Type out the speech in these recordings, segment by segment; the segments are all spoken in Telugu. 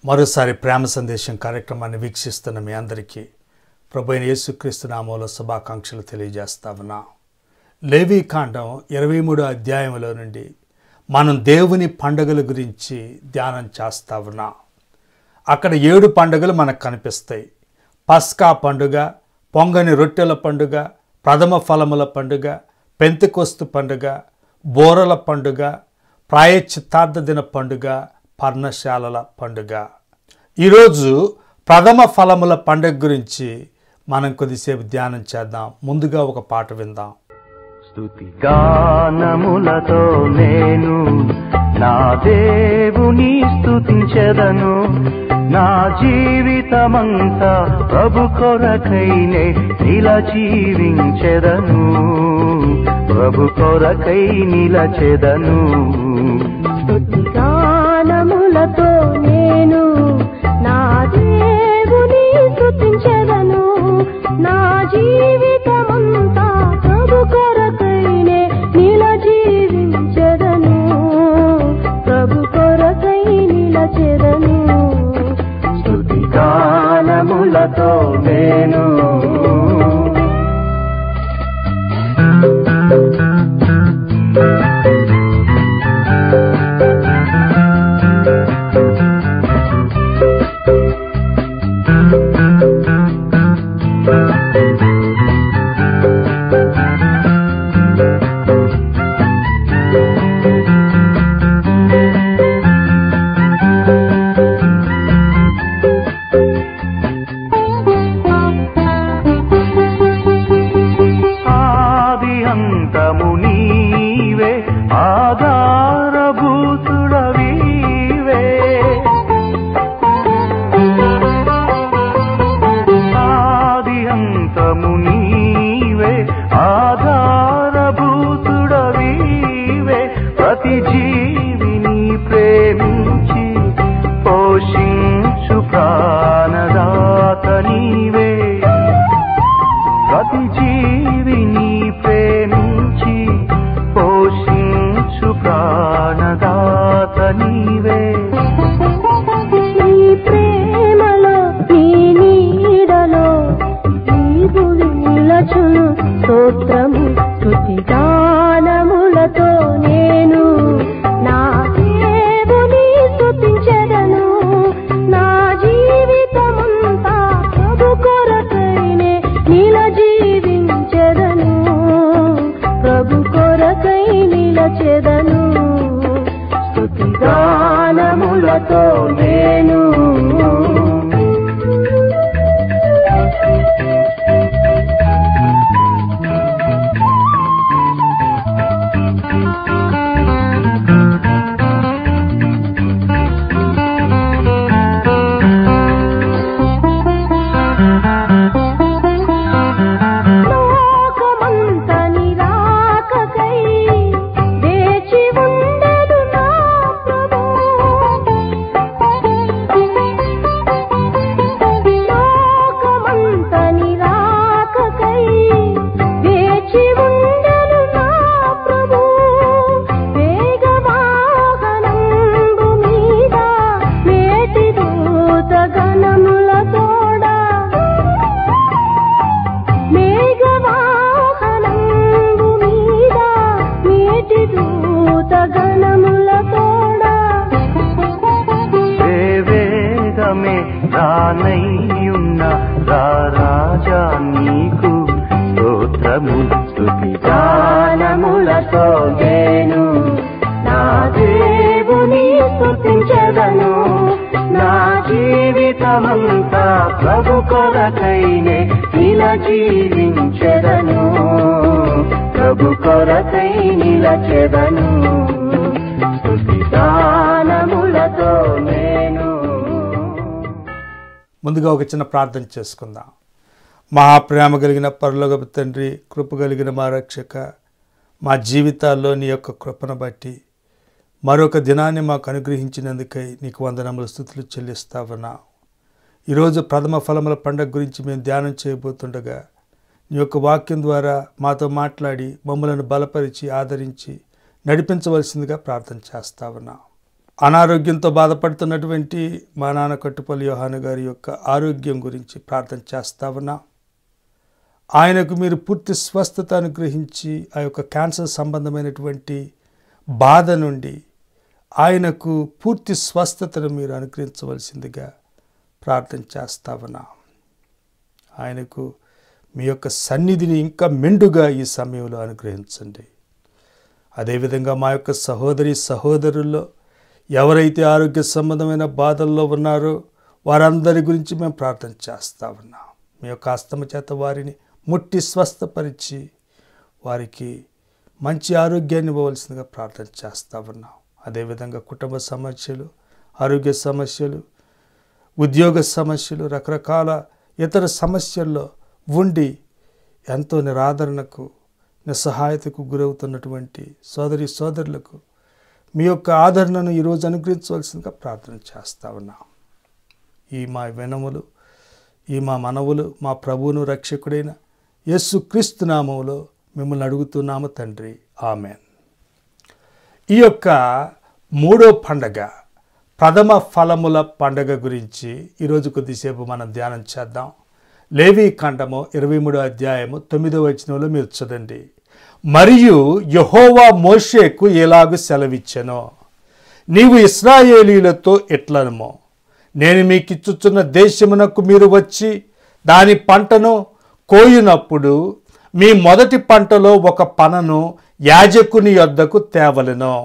మరోసారి ప్రేమ సందేశం కార్యక్రమాన్ని వీక్షిస్తున్న మీ అందరికీ ప్రభువైన యేసుక్రీస్తు నామములో శుభాకాంక్షలు తెలియజేస్తా ఉన్నా. లేవీకాండం 23వ అధ్యాయంలో నుండి మనం దేవుని పండుగల గురించి ధ్యానం చేస్తా ఉన్నాం. అక్కడ 7 పండుగలు మనకు కనిపిస్తాయి. పస్కా పండుగ, పొంగని రొట్టెల పండుగ, ప్రథమ ఫలముల పండుగ, పెంతెకొస్తు పండుగ, బోరల పండుగ, ప్రాయశ్చిత్తార్థ దిన పండుగ, పర్ణశాలల పండుగ. ఈరోజు ప్రథమ ఫలముల పండుగ గురించి మనం కొద్దిసేపు ధ్యానం చేద్దాం. ముందుగా ఒక పాట విందాం. స్తుతి గానములతో నేను నా దేవుని స్తుతించెదను, నా జీవితమంతా ప్రభు కొరకైనే నిలజీవించెదను, ప్రభు కొరకై నిలచెదను. స్తుతి గానములతో నేను నా దేవుని స్తుతించెదను, నా జీవితమంతా ప్రభు కొరకైనే నిలజీవించెదను, ప్రభు కొరకై నిలచెదను. స్తుతి గానములతో నేను ముందుగా ఒక చిన్న ప్రార్థన చేసుకుందాం. మహాప్రేమ కలిగిన పరలోకపు తండ్రి, కృప కలిగిన మా రక్షక, మా జీవితాల్లో నీ యొక్క కృపను బట్టి మరొక దినాన్ని మాకు అనుగ్రహించినందుకై నీకు వందనములు స్తుతులు చెల్లిస్తా ఉన్నాం. ఈరోజు ప్రథమ ఫలముల పండుగ గురించి మేము ధ్యానం చేయబోతుండగా నీ యొక్క వాక్యం ద్వారా మాతో మాట్లాడి మమ్మలను బలపరిచి ఆదరించి నడిపించవలసిందిగా ప్రార్థన చేస్తా ఉన్నాం. అనారోగ్యంతో బాధపడుతున్నటువంటి మా నాన్న కట్టుపల్లి యోహాను గారి యొక్క ఆరోగ్యం గురించి ప్రార్థన చేస్తా ఉన్నా. ఆయనకు మీరు పూర్తి స్వస్థత అనుగ్రహించి ఆ యొక్క క్యాన్సర్ సంబంధమైనటువంటి బాధ నుండి ఆయనకు పూర్తి స్వస్థతను మీరు అనుగ్రహించవలసిందిగా ప్రార్థన చేస్తా ఉన్నా. ఆయనకు మీ యొక్క సన్నిధిని ఇంకా మెండుగా ఈ సమయంలో అనుగ్రహించండి. అదేవిధంగా మా యొక్క సహోదరుల్లో ఎవరైతే ఆరోగ్య సంబంధమైన బాధల్లో ఉన్నారో వారందరి గురించి మేము ప్రార్థన చేస్తా ఉన్నాం. మీ యొక్క హస్తము చేత వారిని ముట్టి స్వస్థపరిచి వారికి మంచి ఆరోగ్యాన్ని ఇవ్వవలసిందిగా ప్రార్థన చేస్తా ఉన్నాం. అదేవిధంగా కుటుంబ సమస్యలు, ఆరోగ్య సమస్యలు, ఉద్యోగ సమస్యలు, రకరకాల ఇతర సమస్యల్లో ఉండి ఎంతో నిరాదరణకు, నిస్సహాయతకు గురవుతున్నటువంటి సోదరులకు మీ యొక్క ఆదరణను ఈరోజు అనుగ్రహించవలసిందిగా ప్రార్థన చేస్తా ఉన్నాం. ఈ మా వినములు, ఈ మా మనవులు మా ప్రభువును రక్షకుడైన యేసుక్రీస్తు నామములో మిమ్మల్ని అడుగుతున్నాము తండ్రి, ఆమెన్. ఈ యొక్క మూడో పండగ, ప్రథమ ఫలముల పండగ గురించి ఈరోజు కొద్దిసేపు మనం ధ్యానం చేద్దాం. లేవీ కాండము 23వ అధ్యాయము 9వ వచనంలో మీరు చదండి. మరియు యెహోవా మోషేకు ఎలాగూ సెలవిచ్చెనో, నీవు ఇశ్రాయేలీయులతో ఇట్లనుము, నేను మీకిచ్చుచున్న దేశమునకు మీరు వచ్చి దాని పంటను కోయునప్పుడు మీ మొదటి పంటలో ఒక పనను యాజకుని యొద్దకు తేవలెను.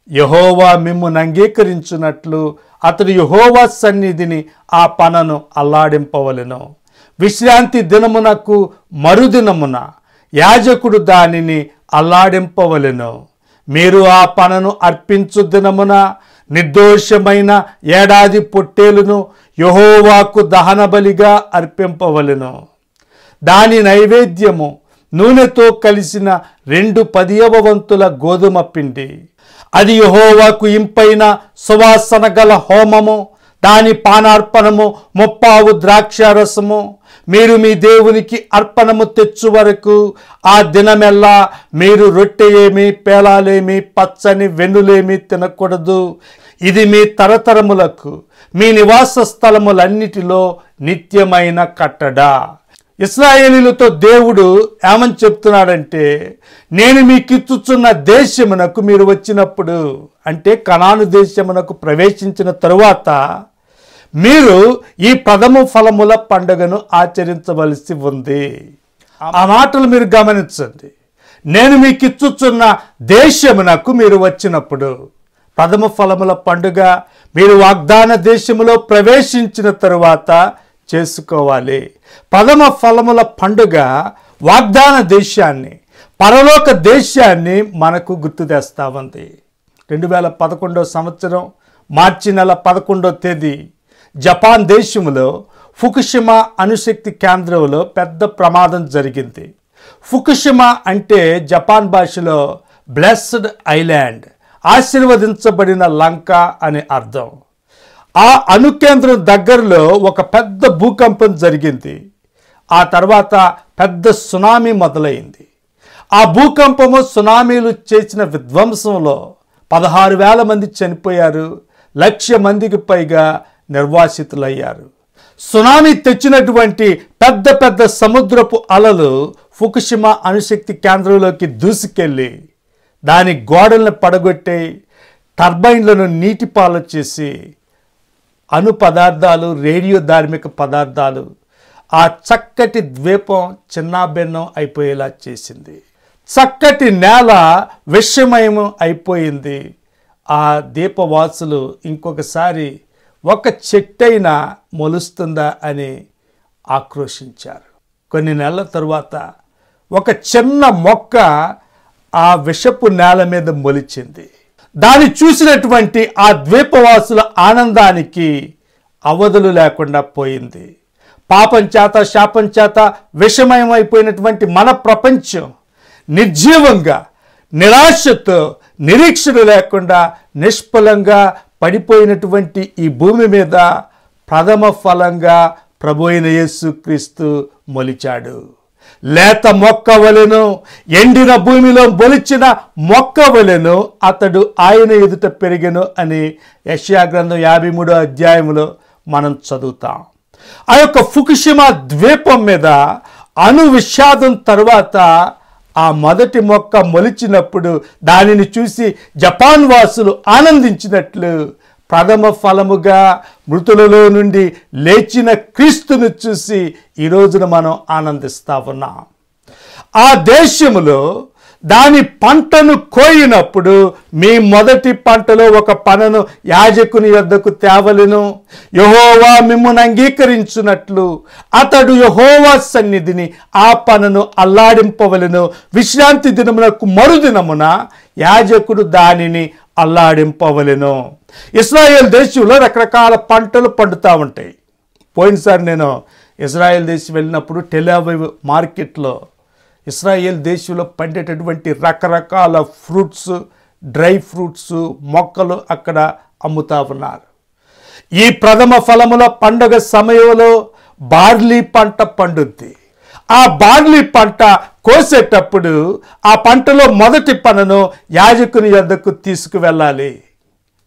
యెహోవా మిమ్మును అంగీకరించున్నట్లు అతడు యెహోవా సన్నిధిని ఆ పనను అల్లాడింపవలెను. విశ్రాంతి దినమునకు మరుదినమున యాజకుడు దానిని అల్లాడింపవలెను. మీరు ఆ పనను అర్పించు దినమున నిర్దోషమైన ఏడాది పొట్టేలును యెహోవాకు దహన బలిగా అర్పింపవలెను. దాని నైవేద్యము నూనెతో కలిసిన 2/10వ వంతుల గోధుమ పిండి, అది యెహోవాకు ఇంపైన సువాసన గల హోమము. దాని పానార్పణము 30 ద్రాక్షారసము. మీరు మీ దేవునికి అర్పణము తెచ్చు వరకు ఆ దినమెల్లా మీరు రొట్టె ఏమి, పేలాలేమి, పచ్చని వెన్నులేమి తినకూడదు. ఇది మీ తరతరములకు మీ నివాస స్థలములన్నిటిలో నిత్యమైన కట్టడ. ఇశ్రాయేలీలతో దేవుడు ఏమని చెప్తున్నాడంటే, నేను మీకు ఇచ్చుచున్న దేశమునకు మీరు వచ్చినప్పుడు, అంటే కనాను దేశమునకు ప్రవేశించిన తరువాత మీరు ఈ ప్రథమ ఫలముల పండుగను ఆచరించవలసి ఉంది. ఆ మాటలు మీరు గమనించండి. నేను మీకు ఇచ్చుచున్న దేశమునకు మీరు వచ్చినప్పుడు, ప్రథమ ఫలముల పండుగ మీరు వాగ్దాన దేశములో ప్రవేశించిన తరువాత చేసుకోవాలి. ప్రథమ ఫలముల పండుగ వాగ్దాన దేశాన్ని, పరలోక దేశాన్ని మనకు గుర్తు తెస్తా ఉంది. 2011వ సంవత్సరం మార్చి నెల 11వ తేదీ జపాన్ దేశంలో ఫుకుషిమా అణుశక్తి కేంద్రంలో పెద్ద ప్రమాదం జరిగింది. ఫుకుషిమా అంటే జపాన్ భాషలో బ్లెస్డ్ ఐలాండ్, ఆశీర్వదించబడిన లంక అని అర్థం. ఆ అణుకేంద్రం దగ్గరలో ఒక పెద్ద భూకంపం జరిగింది. ఆ తర్వాత పెద్ద సునామీ మొదలైంది. ఆ భూకంపము, సునామీలు చేసిన విధ్వంసంలో 16,000 మంది చనిపోయారు. 1,00,000 మందికి పైగా నిర్వాసితులయ్యారు. సునామీ తెచ్చినటువంటి పెద్ద పెద్ద సముద్రపు అలలు ఫుకుషిమా అణుశక్తి కేంద్రంలోకి దూసుకెళ్ళి దాని గోడలను పడగొట్టి టర్బైన్లను నీటిపాలు చేసి అణు పదార్థాలు, రేడియో ధార్మిక పదార్థాలు ఆ చక్కటి ద్వీపం చిన్నాభిన్నం అయిపోయేలా చేసింది. చక్కటి నేల విషమయం అయిపోయింది. ఆ ద్వీపవాసులు ఇంకొకసారి ఒక చెట్టైనా మొలుస్తుందా అని ఆక్రోశించారు. కొన్ని నెలల తరువాత ఒక చిన్న మొక్క ఆ విషపు నేల మీద మొలిచింది. దాన్ని చూసినటువంటి ఆ ద్వీపవాసుల ఆనందానికి అవధులు లేకుండా పోయింది. పాపం చేత, శాపం చేత విషమయమైపోయినటువంటి మన ప్రపంచం నిర్జీవంగా, నిరాశతో, నిరీక్షణ లేకుండా నిష్ఫలంగా పడిపోయినటువంటి ఈ భూమి మీద ప్రథమ ఫలంగా ప్రభు అయిన యేసుక్రీస్తు మొలిచాడు. లేత మొక్క వలెను, ఎండిన భూమిలో మొలిచిన మొక్క వలెను అతడు ఆయన ఎదుట పెరిగెను అని యెషయా గ్రంథం 53వ అధ్యాయంలో మనం చదువుతాం. ఆ యొక్క ఫుకుషిమా ద్వీపం మీద అణు విషాదం తర్వాత ఆ మొదటి మొక్క మొలిచినప్పుడు దానిని చూసి జపాన్ వాసులు ఆనందించినట్లు ప్రథమ ఫలముగా మృతులలో నుండి లేచిన క్రీస్తును చూసి ఈ రోజున మనం ఆనందిస్తా ఉన్నాం. ఆ దేశములో దాని పంటను కోయినప్పుడు మీ మొదటి పంటలో ఒక పనను యాజకుని యొద్దకు తేవలెను. యెహోవా మిమ్మును అంగీకరించున్నట్లు అతడు యెహోవా సన్నిధిని ఆ పనను అల్లాడింపవలెను. విశ్రాంతి దినమునకు మరుదినమున యాజకుడు దానిని అల్లాడింపవలెను. ఇశ్రాయేల్ దేశంలో రకరకాల పంటలు పండుతూ ఉంటాయి. పోయినసారి నేను ఇజ్రాయెల్ దేశం వెళ్ళినప్పుడు టెల్ అవీవ్ మార్కెట్లో ఇస్రాయేల్ దేశంలో పండేటటువంటి రకరకాల ఫ్రూట్స్, డ్రై ఫ్రూట్స్ మొక్కలు అక్కడ అమ్ముతా ఉన్నారు. ఈ ప్రథమ ఫలముల పండుగ సమయంలో బార్లీ పంట పండుద్ది. ఆ బార్లీ పంట కోసేటప్పుడు ఆ పంటలో మొదటి పనను యాజకుని యొద్దకు తీసుకువెళ్ళాలి.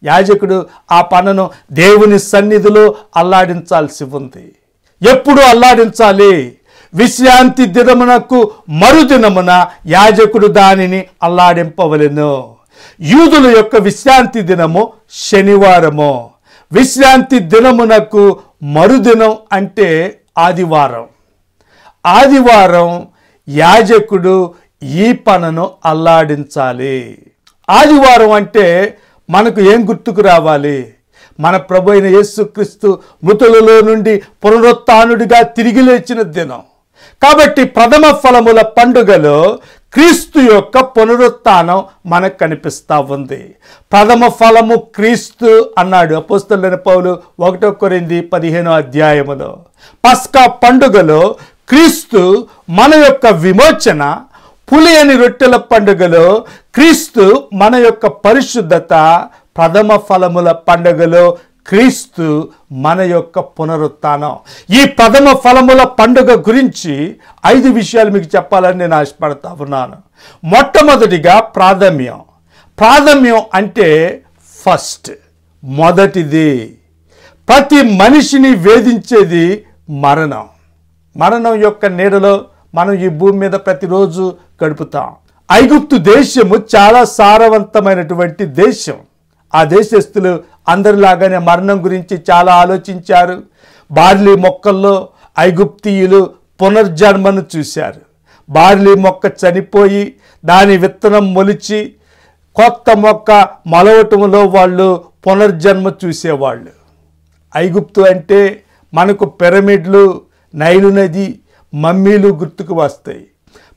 యాజకుడు ఆ పనను దేవుని సన్నిధిలో అల్లాడించాల్సి ఉంది. ఎప్పుడు అల్లాడించాలి? విశ్రాంతి దినమునకు మరుదినమున యాజకుడు దానిని అల్లాడింపవలెను. యూదుల యొక్క విశ్రాంతి దినము శనివారము. విశ్రాంతి దినమునకు మరుదినం అంటే ఆదివారం. ఆదివారం యాజకుడు ఈ పనను అల్లాడించాలి. ఆదివారం అంటే మనకు ఏం గుర్తుకు రావాలి? మన ప్రభు అయిన యేసుక్రీస్తు మృతులలో నుండి పునరుత్థానుడిగా తిరిగి లేచిన దినం. కాబట్టి ప్రథమ ఫలముల పండుగలో క్రీస్తు యొక్క పునరుత్థానం మనకు కనిపిస్తూ ఉంది. ప్రథమ ఫలము క్రీస్తు అన్నాడు అపోస్తలుడైన పౌలు 1 కొరింథీ 15వ అధ్యాయములో. పస్కా పండుగలో క్రీస్తు మన యొక్క విమోచన, పులియని రొట్టెల పండుగలో క్రీస్తు మన యొక్క పరిశుద్ధత, ప్రథమ ఫలముల పండుగలో క్రీస్తు మన యొక్క పునరుత్థానం. ఈ ప్రథమ ఫలముల పండుగ గురించి 5 విషయాలు మీకు చెప్పాలని నేను ఆశపడతా ఉన్నాను. మొట్టమొదటిగా ప్రాథమ్యం. ప్రాథమ్యం అంటే ఫస్ట్, మొదటిది. ప్రతి మనిషిని వేధించేది మరణం. మరణం యొక్క నీడలో మనం ఈ భూమి మీద ప్రతిరోజు గడుపుతాం. ఐగుప్తు దేశము చాలా సారవంతమైనటువంటి దేశం. ఆ దేశస్తులు అందరిలాగానే మరణం గురించి చాలా ఆలోచించారు. బార్లీ మొక్కల్లో ఐగుప్తీయులు పునర్జన్మను చూశారు. బార్లీ మొక్క చనిపోయి దాని విత్తనం మొలిచి కొత్త మొక్క మొలవటంలో వాళ్ళు పునర్జన్మ చూసేవాళ్ళు. ఐగుప్తు అంటే మనకు పిరమిడ్లు, నైలు నది, మమ్మీలు గుర్తుకు వస్తాయి.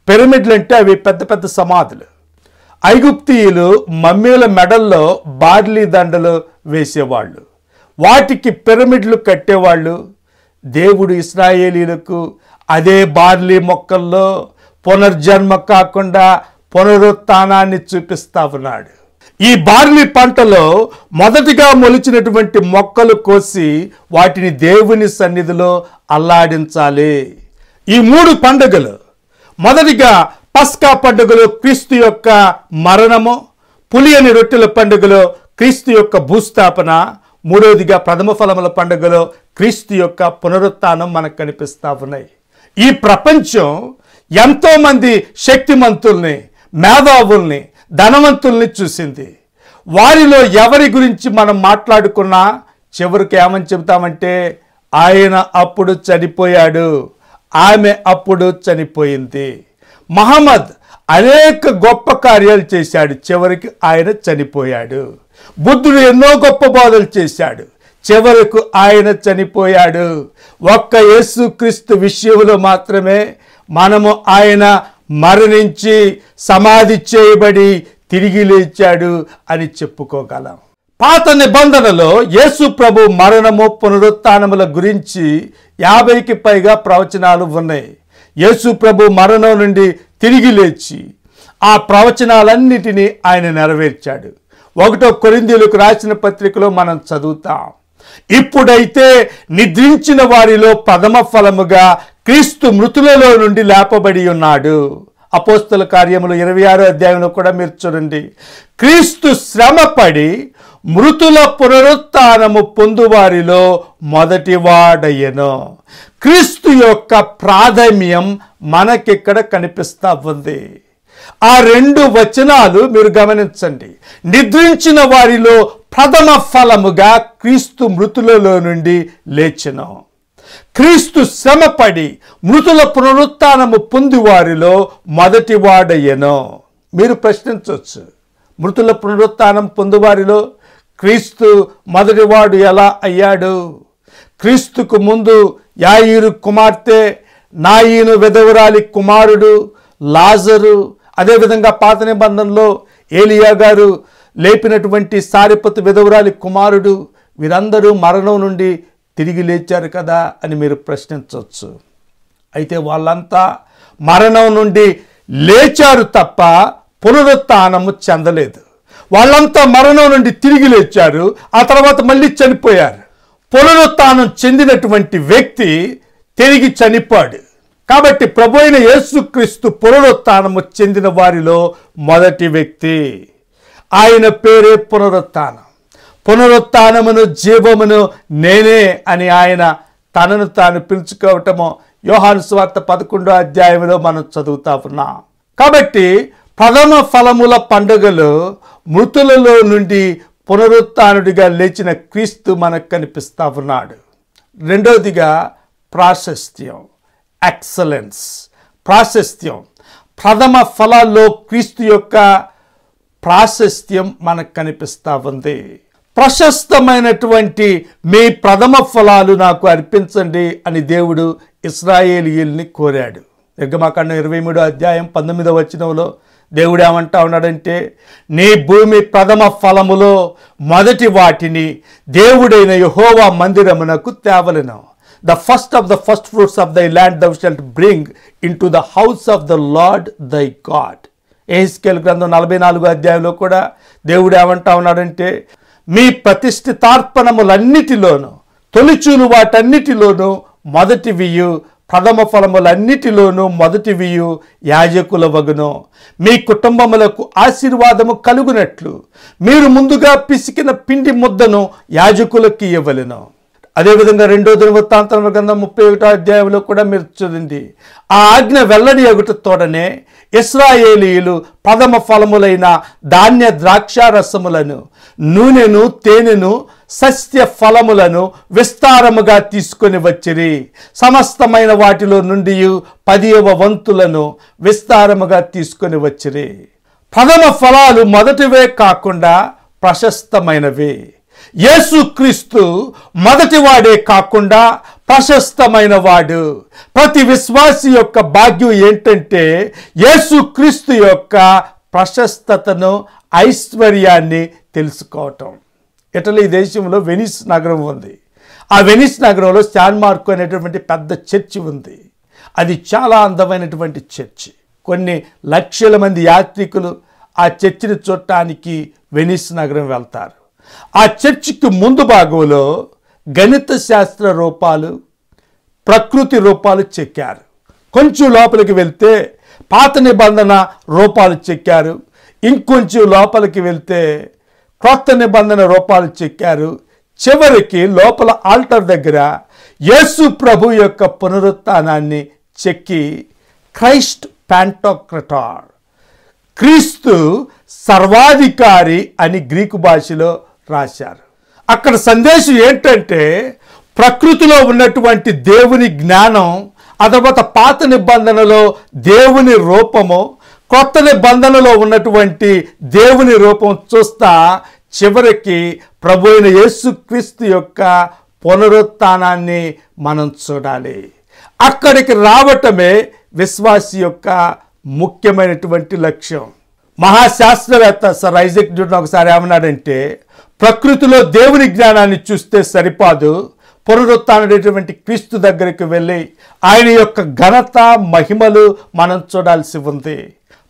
పిరమిడ్లు అంటే అవి పెద్ద పెద్ద సమాధులు. ఐగుప్తీయులు మమ్మీల మెడల్లో బార్లీ దండలు వేసేవాళ్ళు, వాటికి పిరమిడ్లు కట్టేవాళ్ళు. దేవుడు ఇశ్రాయేలీలకు అదే బార్లీ మొక్కల్లో పునర్జన్మ కాకుండా పునరుత్థానాన్ని చూపిస్తా ఉన్నాడు. ఈ బార్లీ పంటలో మొదటిగా మొలిచినటువంటి మొక్కలు కోసి వాటిని దేవుని సన్నిధిలో అల్లాడించాలి. ఈ 3 పండుగలు, మొదటిగా పస్కా పండుగలో క్రీస్తు యొక్క మరణము, పులియని రొట్టెల పండుగలో క్రీస్తు యొక్క భూస్థాపన, మూడవదిగా ప్రథమ ఫలముల పండుగలో క్రీస్తు యొక్క పునరుత్థానం మనకు కనిపిస్తా ఉన్నాయి. ఈ ప్రపంచం ఎంతోమంది శక్తిమంతుల్ని, మేధావుల్ని, ధనవంతుల్ని చూసింది. వారిలో ఎవరి గురించి మనం మాట్లాడుకున్నా చివరికి ఏమని చెబుతామంటే ఆయన అప్పుడు చనిపోయాడు, ఆమె అప్పుడు చనిపోయింది. మహమ్మద్ అనేక గొప్ప కార్యాలు చేశాడు, చివరికి ఆయన చనిపోయాడు. బుద్ధుడు ఎన్నో గొప్ప బోధలు చేశాడు, చివరకు ఆయన చనిపోయాడు. ఒక్క యేసుక్రీస్తు విషయంలో మాత్రమే మనము ఆయన మరణించి సమాధి చేయబడి తిరిగి లేచాడు అని చెప్పుకోగలం. పాత నిబంధనలో యేసు ప్రభు మరణము, పునరుత్థానముల గురించి 50కి పైగా ప్రవచనాలు ఉన్నాయి. యేసు ప్రభు మరణం నుండి తిరిగి లేచి ఆ ప్రవచనాలన్నిటినీ ఆయన నెరవేర్చాడు. 1 కొరింథీయులకు రాసిన పత్రికలో మనం చదువుతాం, ఇప్పుడైతే నిద్రించిన వారిలో ప్రథమ ఫలముగా క్రీస్తు మృతులలో నుండి లేపబడి ఉన్నాడు. అపోస్తల కార్యములు 26వ అధ్యాయంలో కూడా మీరు చూడండి. క్రీస్తు శ్రమపడి మృతుల పునరుత్థానము పొందువారిలో మొదటివాడయ్యను. క్రీస్తు యొక్క ప్రాధాన్యం మనకిక్కడ కనిపిస్తా ఉంది. ఆ 2 వచనాలు మీరు గమనించండి. నిద్రించిన వారిలో ప్రథమ ఫలముగా క్రీస్తు మృతులలో నుండి లేచెను. క్రీస్తు శ్రమపడి మృతుల పునరుత్థానము పొంది వారిలో మొదటివాడయ్యను. మీరు ప్రశ్నించవచ్చు, మృతుల పునరుత్థానం పొందువారిలో క్రీస్తు మొదటివాడు ఎలా అయ్యాడు? క్రీస్తుకు ముందు యాయీరు కుమార్తె, నాయీను విధవరాలి కుమారుడు లాజరు, అదేవిధంగా పాత నిబంధనలో ఏలియా గారు లేపినటువంటి సారెపతు విధవరాలి కుమారుడు, వీరందరూ మరణం నుండి తిరిగి లేచారు కదా అని మీరు ప్రశ్నించవచ్చు. అయితే వాళ్ళంతా మరణం నుండి లేచారు తప్ప పునరుత్థానము చెందలేదు. వాళ్ళంతా మరణం నుండి తిరిగి లేచారు, ఆ తర్వాత మళ్ళీ చనిపోయారు. పునరుత్థానం చెందినటువంటి వ్యక్తి తిరిగి చనిపోయాడు. కాబట్టి ప్రభువైన యేసుక్రీస్తు పునరుత్థానము చెందిన వారిలో మొదటి వ్యక్తి. ఆయన పేరే పునరుత్థానం. పునరుత్థానమును జీవమును నేనే అని ఆయన తనను తాను పిలుచుకోవటము యోహాను సువార్త 11వ అధ్యాయంలో మనం చదువుతా ఉన్నాం. కాబట్టి ప్రథమ ఫలముల పండుగలో మృతులలో నుండి పునరుత్థానుడిగా లేచిన క్రీస్తు మనకు కనిపిస్తా ఉన్నాడు. రెండవదిగా ప్రాశస్త్యం, ఎక్సలెన్స్. ప్రాశస్త్యం, ప్రథమ ఫలాల్లో క్రీస్తు యొక్క ప్రాశస్త్యం మనకు కనిపిస్తా ఉంది. ప్రశస్తమైనటువంటి మీ ప్రథమ ఫలాలు నాకు అర్పించండి అని దేవుడు ఇశ్రాయేలీయుల్ని కోరాడు. నిర్గమకాండం 23వ అధ్యాయం 19వ వచనంలో దేవుడు ఏమంటా ఉన్నాడంటే, నీ భూమి ప్రథమ ఫలములో మొదటి వాటిని దేవుడైన యెహోవా మందిరమునకు తేవలెను. The first of the first fruits of thy land thou shalt bring into the house of the Lord thy God. యెహెజ్కేలు గ్రంథం 44వ అధ్యాయంలో కూడా దేవుడు ఏమంటా ఉన్నాడంటే, మీ ప్రతిష్ఠితార్పణములన్నిటిలోనూ తొలిచూలు వాటన్నిటిలోనూ మొదటివియు ప్రథమ ఫలములన్నిటిలోనూ మొదటివియు యాజకుల వగును. మీ కుటుంబములకు ఆశీర్వాదము కలుగునట్లు మీరు ముందుగా పిసికిన పిండి ముద్దను యాజకులకు ఇవ్వవలెను. అదేవిధంగా 2వ దినవృత్తాంతముల గ్రంథం 31వ అధ్యాయంలో కూడా మీరు చూడండి. ఆ ఆజ్ఞ వెల్లడి అగుట తోడనే ఇశ్రాయేలీయులు ప్రథమ ఫలములైన ధాన్య ద్రాక్షారసములను, నూనెను, తేనెను, సస్య ఫలములను విస్తారముగా తీసుకొని వచ్చిరి. సమస్తమైన వాటిలో నుండి 10వ వంతులను విస్తారముగా తీసుకొని వచ్చిరి. ప్రథమ ఫలాలు మొదటివే కాకుండా ప్రశస్తమైనవి. యేసుక్రీస్తు మొదటివాడే కాకుండా ప్రశస్తమైన వాడు. ప్రతి విశ్వాసి యొక్క భాగ్యం ఏంటంటే యేసుక్రీస్తు యొక్క ప్రశస్తతను, ఐశ్వర్యాన్ని తెలుసుకోవటం. ఇటలీ దేశంలో వెనిస్ నగరం ఉంది. ఆ వెనిస్ నగరంలో శాన్ మార్కో అనేటువంటి పెద్ద చర్చి ఉంది. అది చాలా అందమైనటువంటి చర్చి. కొన్ని లక్షల మంది యాత్రికులు ఆ చర్చిని చూడటానికి వెనిస్ నగరం వెళ్తారు. ఆ చర్చికి ముందు భాగంలో గణిత శాస్త్ర రూపాలు, ప్రకృతి రూపాలు చెక్కారు. కొంచెం లోపలికి వెళ్తే పాత నిబంధన రూపాలు చెక్కారు. ఇంకొంచెం లోపలికి వెళ్తే క్రొత్త నిబంధన రూపాలు చెక్కారు. చివరికి లోపల ఆల్టర్ దగ్గర యేసు ప్రభు యొక్క పునరుత్థానాన్ని చెక్కి క్రైస్ట్ ప్యాంటోక్రటార్, క్రీస్తు సర్వాధికారి అని గ్రీకు భాషలో రాశారు. అక్కడ సందేశం ఏంటంటే ప్రకృతిలో ఉన్నటువంటి దేవుని జ్ఞానం, ఆ తర్వాత పాత నిబంధనలో దేవుని రూపము, కొత్త నిబంధనలో ఉన్నటువంటి దేవుని రూపం చూస్తా చివరికి ప్రభు అయిన యేసుక్రీస్తు యొక్క పునరుత్థానాన్ని మనం చూడాలి. అక్కడికి రావటమే విశ్వాసి యొక్క ముఖ్యమైనటువంటి లక్ష్యం. మహాశాస్త్రవేత్త సర్ ఐజాక్ న్యూటన్ ఒకసారి ఏమన్నాడంటే, ప్రకృతిలో దేవుని జ్ఞానాన్ని చూస్తే సరిపాదు, పునరుత్థానమైనటువంటి క్రీస్తు దగ్గరికి వెళ్ళి ఆయన యొక్క ఘనత, మహిమలు మనం చూడాల్సి ఉంది.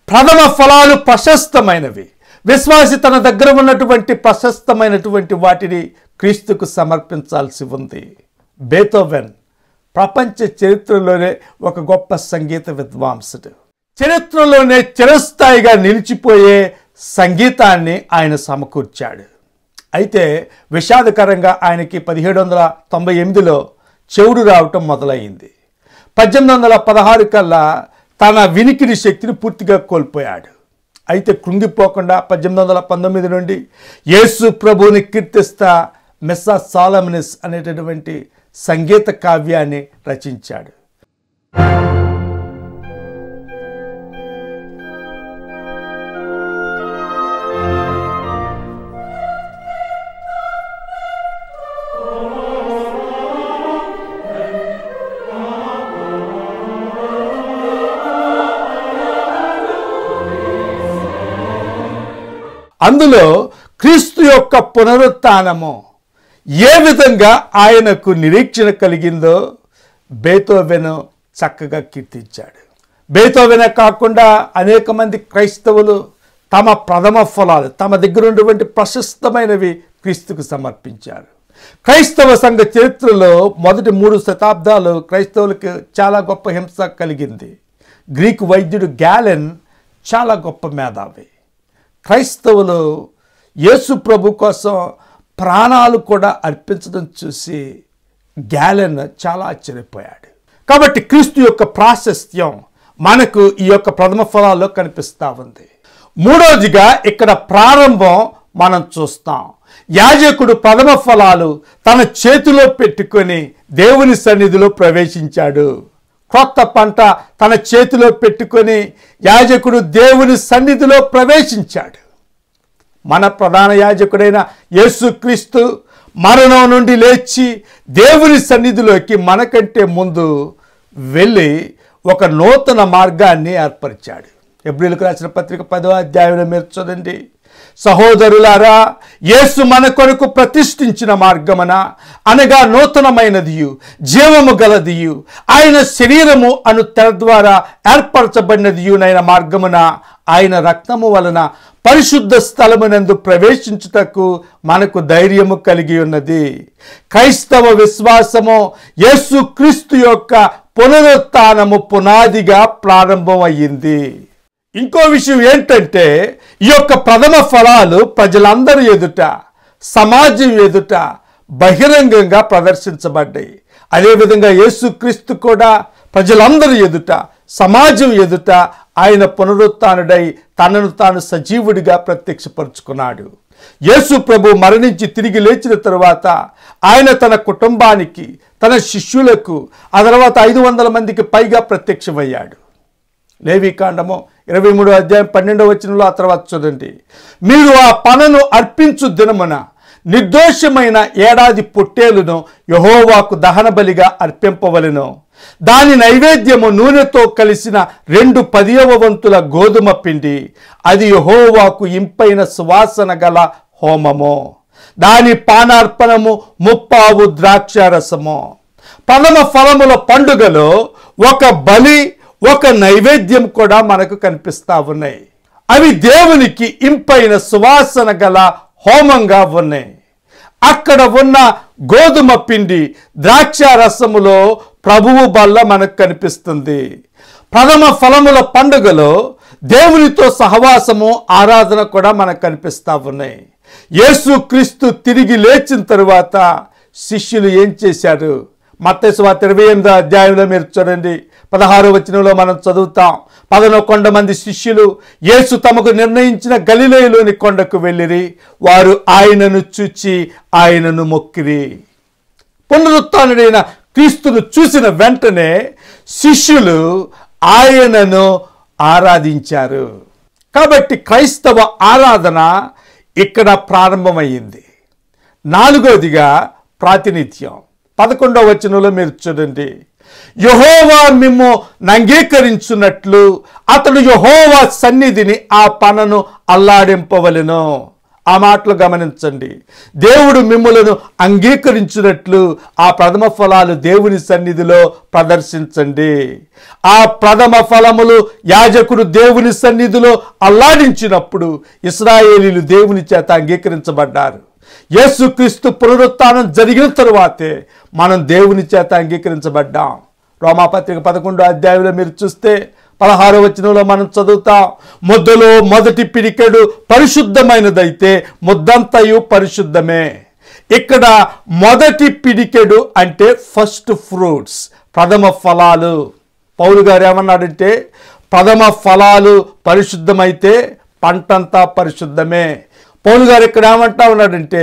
ప్రథమ ఫలాలు ప్రశస్తమైనవి. విశ్వాసి తన దగ్గర ఉన్నటువంటి ప్రశస్తమైనటువంటి వాటిని క్రీస్తుకు సమర్పించాల్సి ఉంది. బేథోవెన్ ప్రపంచ చరిత్రలోనే ఒక గొప్ప సంగీత విద్వాంసుడు. చరిత్రలోనే చిరస్థాయిగా నిలిచిపోయే సంగీతాన్ని ఆయన సమకూర్చాడు. అయితే విషాదకరంగా ఆయనకి 1798లో చెవుడు రావటం మొదలైంది. 1816 కల్లా తన వినికిడి శక్తిని పూర్తిగా కోల్పోయాడు. అయితే కృంగిపోకుండా 1819 నుండి యేసు ప్రభువుని కీర్తిస్తా మెస్సా సాలమనిస్ అనేటటువంటి సంగీత కావ్యాన్ని రచించాడు. అందులో క్రీస్తు యొక్క పునరుత్థానము ఏ విధంగా ఆయనకు నిరీక్షణ కలిగిందో బేతోవెన్ చక్కగా కీర్తించాడు. బేతోవెనే కాకుండా అనేక మంది క్రైస్తవులు తమ ప్రథమ ఫలాలు, తమ దగ్గర ఉన్నటువంటి ప్రశస్తమైనవి క్రీస్తుకు సమర్పించారు. క్రైస్తవ సంఘ చరిత్రలో మొదటి 3 శతాబ్దాలు క్రైస్తవులకు చాలా గొప్ప హింస కలిగింది. గ్రీకు వైద్యుడు గ్యాలెన్ చాలా గొప్ప మేధావి. క్రైస్తవులు యేసు ప్రభు కోసం ప్రాణాలు కూడా అర్పించడం చూసి గ్యాలెన్ చాలా ఆశ్చర్యపోయాడు. కాబట్టి క్రీస్తు యొక్క ప్రాశస్త్యం మనకు ఈ యొక్క ప్రథమ ఫలాల్లో కనిపిస్తూ ఉంది. మూడవదిగా ఇక్కడ ప్రారంభం మనం చూస్తాం. యాజకుడు ప్రథమ ఫలాలు తన చేతిలో పెట్టుకొని దేవుని సన్నిధిలో ప్రవేశించాడు. కొత్త పంట తన చేతిలో పెట్టుకొని యాజకుడు దేవుని సన్నిధిలో ప్రవేశించాడు. మన ప్రధాన యాజకుడైన యేసుక్రీస్తు మరణం నుండి లేచి దేవుని సన్నిధిలోకి మనకంటే ముందు వెళ్ళి ఒక నూతన మార్గాన్ని ఏర్పరిచాడు. హెబ్రీయులకు రాసిన పత్రిక 10వ అధ్యాయంలో మీరు చూడండి, సహోదరులారా, యేసు మన కొరకు ప్రతిష్ఠించిన మార్గమున అనగా నూతనమైనదియు జీవము గలదియు ఆయన శరీరము అను తెర ద్వారా ఏర్పరచబడినదియునైన మార్గమున ఆయన రక్తము వలన పరిశుద్ధ స్థలమునందు ప్రవేశించుటకు మనకు ధైర్యము కలిగి ఉన్నది. క్రైస్తవ విశ్వాసము యేసుక్రీస్తు యొక్క పునరుత్థానము పునాదిగా ప్రారంభం అయ్యింది. ఇంకో విషయం ఏంటంటే, ఈ యొక్క ప్రథమ ఫలాలు ప్రజలందరి ఎదుట, సమాజం ఎదుట బహిరంగంగా ప్రదర్శించబడ్డాయి. అదేవిధంగా యేసుక్రీస్తు కూడా ప్రజలందరి ఎదుట, సమాజం ఎదుట ఆయన పునరుత్థానుడై తనను తాను సజీవుడిగా ప్రత్యక్షపరుచుకున్నాడు. యేసు ప్రభు మరణించి తిరిగి లేచిన తరువాత ఆయన తన కుటుంబానికి, తన శిష్యులకు, ఆ తర్వాత 500 మందికి పైగా ప్రత్యక్షమయ్యాడు. లేవీకాండము 23వ అధ్యాయం 12వ వచనంలో ఆ తర్వాత చూడండి, మీరు ఆ పనను అర్పించు దినమున నిర్దోషమైన ఏడాది పొట్టేలును యెహోవాకు దహన బలిగా అర్పింపవలెను. దాని నైవేద్యము నూనెతో కలిసిన 2/10వ వంతుల గోధుమ పిండి, అది యెహోవాకు ఇంపైన సువాసన గల హోమము. దాని పానార్పణము 30 ద్రాక్షారసము. ప్రథమ ఫలముల పండుగలో ఒక బలి, ఒక నైవేద్యం కూడా మనకు కనిపిస్తా ఉన్నాయి. అవి దేవునికి ఇంపైన సువాసన గల హోమంగా ఉన్నాయి. అక్కడ ఉన్న గోధుమ పిండి, ద్రాక్ష రసములో ప్రభువు బల్ల మనకు కనిపిస్తుంది. ప్రథమ ఫలముల పండుగలో దేవునితో సహవాసము, ఆరాధన కూడా మనకు కనిపిస్తా ఉన్నాయి. యేసుక్రీస్తు తిరిగి లేచిన తరువాత శిష్యులు ఏం చేశారు? మత్తయి సువార్త 28వ అధ్యాయంలో మీరు చూడండి, 16వ వచనంలో మనం చదువుతాం. 11 మంది శిష్యులు యేసు తమకు నిర్ణయించిన గలిలయలోని కొండకు వెళ్ళిరి. వారు ఆయనను చూచి ఆయనను మొక్కిరి. పునరుత్థానుడైన క్రీస్తును చూసిన వెంటనే శిష్యులు ఆయనను ఆరాధించారు. కాబట్టి క్రైస్తవ ఆరాధన ఇక్కడ ప్రారంభమైంది. 4వదిగా ప్రాతినిధ్యం. 11వ వచనంలో మీరు చూడండి, యెహోవా మిమ్ము అంగీకరించున్నట్లు అతడు యెహోవా సన్నిధిని ఆ పనను అల్లాడింపవలెను. ఆ మాటలు గమనించండి. దేవుడు మిమ్ములను అంగీకరించినట్లు ఆ ప్రథమ ఫలాలు దేవుని సన్నిధిలో ప్రదర్శించండి. ఆ ప్రథమ ఫలములు యాజకుడు దేవుని సన్నిధిలో అల్లాడించినప్పుడు ఇశ్రాయేలీలు దేవుని చేత అంగీకరించబడ్డారు. యేసుక్రీస్తు పునరుత్థానం జరిగిన తరువాతే మనం దేవుని చేత అంగీకరించబడ్డాం. రోమాపత్రిక 11వ అధ్యాయంలో మీరు చూస్తే 16వ వచనంలో మనం చదువుతాం, ముద్దలో మొదటి పిడికెడు పరిశుద్ధమైనదైతే ముద్దంతయు పరిశుద్ధమే. ఇక్కడ మొదటి పిడికెడు అంటే ఫస్ట్ ఫ్రూట్స్, ప్రథమ ఫలాలు. పౌలు గారు ఏమన్నాడంటే ప్రథమ ఫలాలు పరిశుద్ధమైతే పంటంతా పరిశుద్ధమే. పౌలు గారు ఇక్కడ ఏమంటా ఉన్నాడంటే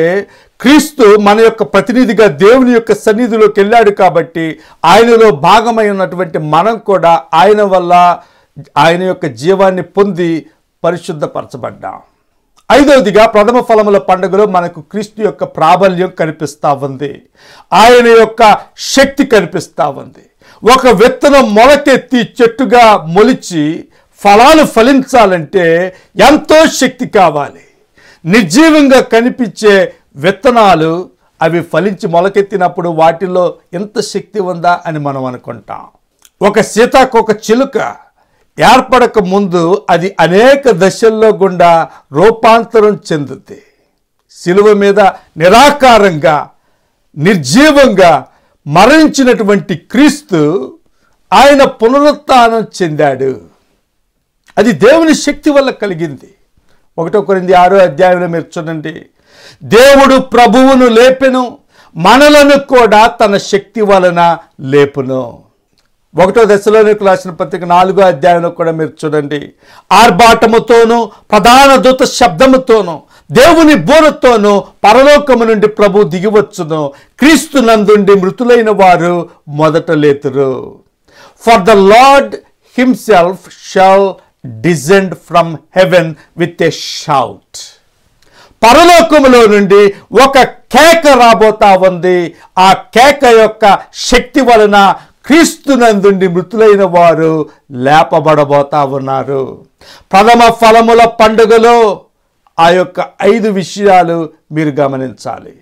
క్రీస్తు మన యొక్క ప్రతినిధిగా దేవుని యొక్క సన్నిధిలోకి వెళ్ళాడు కాబట్టి ఆయనలో భాగమై ఉన్నటువంటి మనం కూడా ఆయన వల్ల ఆయన యొక్క జీవాన్ని పొంది పరిశుద్ధపరచబడ్డాం. 5వదిగా ప్రథమ ఫలముల పండుగలో మనకు క్రీస్తు యొక్క ప్రాబల్యం కనిపిస్తూ ఉంది, ఆయన యొక్క శక్తి కనిపిస్తూ ఉంది. ఒక విత్తనం మొలకెత్తి చెట్టుగా మొలిచి ఫలాలు ఫలించాలంటే ఎంతో శక్తి కావాలి. నిర్జీవంగా కనిపించే విత్తనాలు అవి ఫలించి మొలకెత్తినప్పుడు వాటిలో ఎంత శక్తి ఉందా అని మనం అనుకుంటాం. ఒక సీతాకోక చిలుక ఏర్పడక ముందు అది అనేక దశల్లో గుండా రూపాంతరం చెందుతుంది. శిలువ మీద నిరాకారంగా నిర్జీవంగా మరణించినటువంటి క్రీస్తు ఆయన పునరుత్థానం చెందాడు. అది దేవుని శక్తి వల్ల కలిగింది. 1 కొరింథీ 6వ అధ్యాయంలో మీరు చూడండి, దేవుడు ప్రభువును లేపెను, మనలను కూడా తన శక్తి వలన లేపును. 1వ దశలోనికి రాసిన పత్రిక 4వ అధ్యాయంలో కూడా మీరు చూడండి, ఆర్భాటముతోనూ ప్రధాన దూత శబ్దముతోనూ దేవుని బోరతోనూ పరలోకము నుండి ప్రభు దిగివచ్చును, క్రీస్తు నందుండి మృతులైన వారు మొదట లేతురు. For the Lord himself shall descend from heaven with a shout. పరలోకములో నుండి ఒక కేక రాబోతా ఉంది. ఆ కేక యొక్క శక్తి వలన క్రీస్తునందుండి మృతులైన వారు లేపబడబోతా ఉన్నారు. ప్రథమ ఫలముల పండుగలో ఆ యొక్క 5 విషయాలు మీరు గమనించాలి.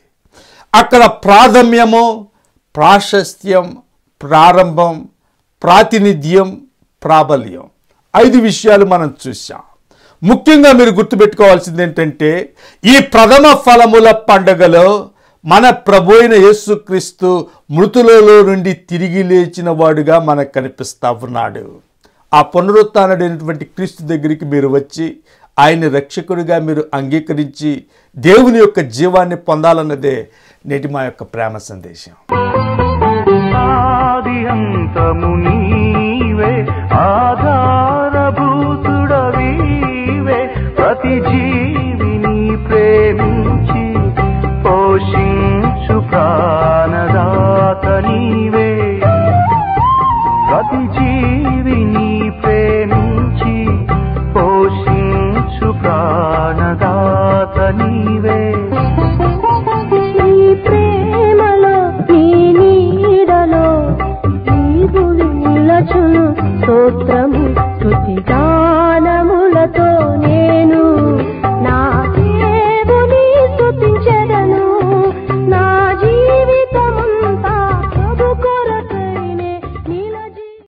అక్కడ ప్రాథమ్యము, ప్రాశస్త్యం, ప్రారంభం, ప్రాతినిధ్యం, ప్రాబల్యం, 5 విషయాలు మనం చూసాం. ముఖ్యంగా మీరు గుర్తుపెట్టుకోవాల్సింది ఏంటంటే ఈ ప్రథమ ఫలముల పండుగలో మన ప్రభు అయిన యేసుక్రీస్తు మృతులలో నుండి తిరిగి లేచిన వాడుగా మనకు కనిపిస్తా ఉన్నాడు. ఆ పునరుత్థానుడైనటువంటి క్రీస్తు దగ్గరికి మీరు వచ్చి ఆయన రక్షకుడిగా మీరు అంగీకరించి దేవుని యొక్క జీవాన్ని పొందాలన్నదే నేటి మా యొక్క ప్రేమ సందేశం. ఆది అంతము నీవే, ఆధారభూతుడవీవే, ప్రతి జీవిని ప్రేమించి పోషించు ప్రాణదాత నీవే, ప్రతి జీవిని ప్రేమించి పోషించు ప్రాణదాత నీవే. నీ ప్రేమలో నీ నీడలో ఈ భూమి నిలచును స్తోత్రము.